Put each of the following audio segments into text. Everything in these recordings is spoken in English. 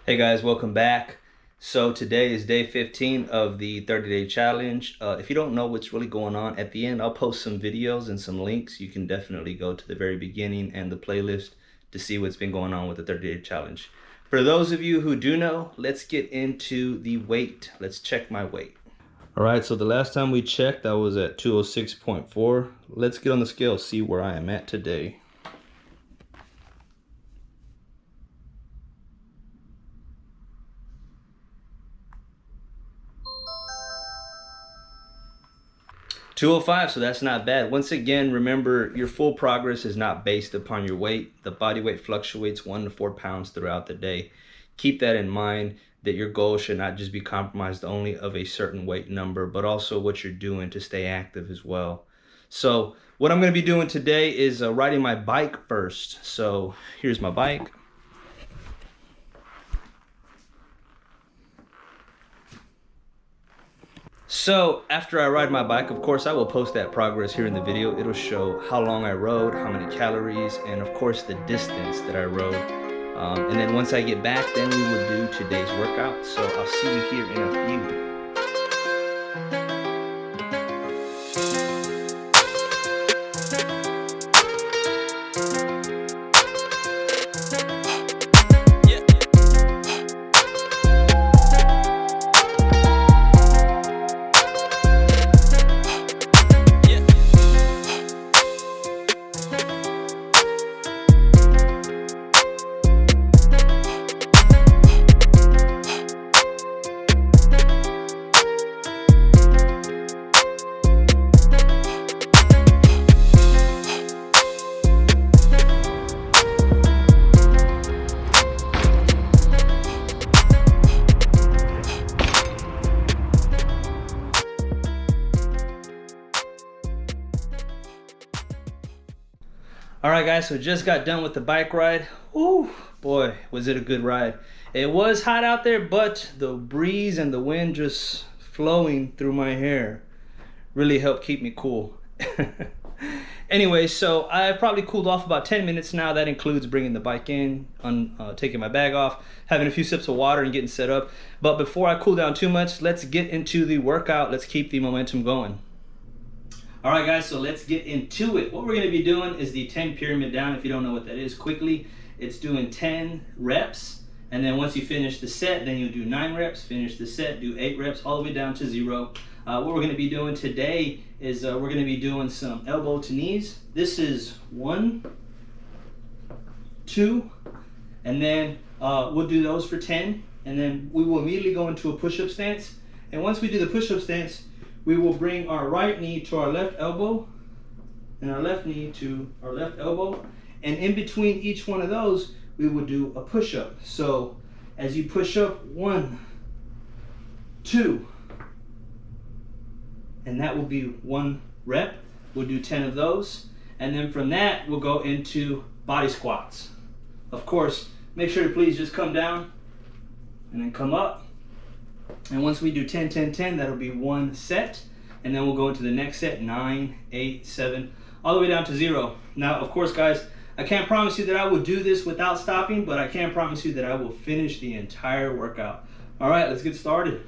Hey guys, welcome back. So today is day 15 of the 30-day challenge. If you don't know what's really going on, at the end I'll post some videos and some links. You can definitely go to the very beginning and the playlist to see what's been going on with the 30-day challenge. For those of you who do know, let's get into the weight. Let's check my weight. All right, so the last time we checked, I was at 206.4. Let's get on the scale, see where I am at today. 205, so that's not bad. Once again, remember your full progress is not based upon your weight. The body weight fluctuates 1 to 4 pounds throughout the day. Keep that in mind, that your goal should not just be compromised only of a certain weight number, but also what you're doing to stay active as well. So what I'm going to be doing today is riding my bike first. So here's my bike. So after I ride my bike, of course, I will post that progress here in the video. It'll show how long I rode, how many calories, and of course the distance that I rode. And then once I get back, then we will do today's workout. So I'll see you here in a few. All right, guys, so just got done with the bike ride. Ooh, boy, was it a good ride. It was hot out there, but the breeze and the wind just flowing through my hair really helped keep me cool. Anyway, so I've probably cooled off about 10 minutes now. That includes bringing the bike in, taking my bag off, having a few sips of water and getting set up. But before I cool down too much, let's get into the workout. Let's keep the momentum going. All right, guys, so let's get into it. What we're gonna be doing is the 10 pyramid down. If you don't know what that is, quickly, it's doing 10 reps. And then once you finish the set, then you do 9 reps, finish the set, do 8 reps, all the way down to 0. What we're gonna be doing today is we're gonna be doing some elbow to knees. This is 1, 2, and then we'll do those for 10. And then we will immediately go into a push-up stance. And once we do the push-up stance, we will bring our right knee to our left elbow and our left knee to our left elbow. And in between each one of those, we will do a push-up. So as you push up, 1, 2, and that will be 1 rep. We'll do 10 of those. And then from that, we'll go into body squats. Of course, make sure to please just come down and then come up. And once we do 10, 10, 10, that'll be 1 set. And then we'll go into the next set, 9, 8, 7, all the way down to 0. Now, of course, guys, I can't promise you that I will do this without stopping, but I can promise you that I will finish the entire workout. All right, let's get started.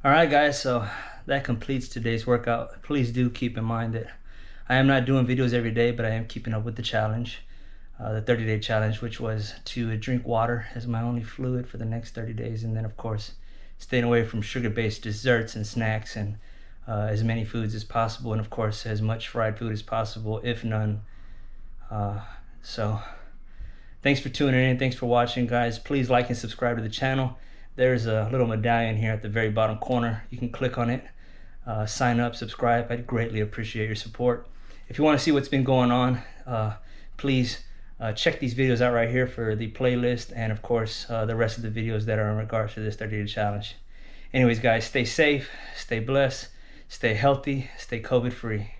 All right, guys, so that completes today's workout. Please do keep in mind that I am not doing videos every day, but I am keeping up with the challenge, the 30-day challenge, which was to drink water as my only fluid for the next 30 days. And then, of course, staying away from sugar-based desserts and snacks, and as many foods as possible. And, of course, as much fried food as possible, if none. So thanks for tuning in. Thanks for watching, guys. Please like and subscribe to the channel. There's a little medallion here at the very bottom corner. You can click on it, sign up, subscribe. I'd greatly appreciate your support. If you want to see what's been going on, please check these videos out right here for the playlist, and of course the rest of the videos that are in regards to this 30-day challenge. Anyways, guys, stay safe, stay blessed, stay healthy, stay COVID free.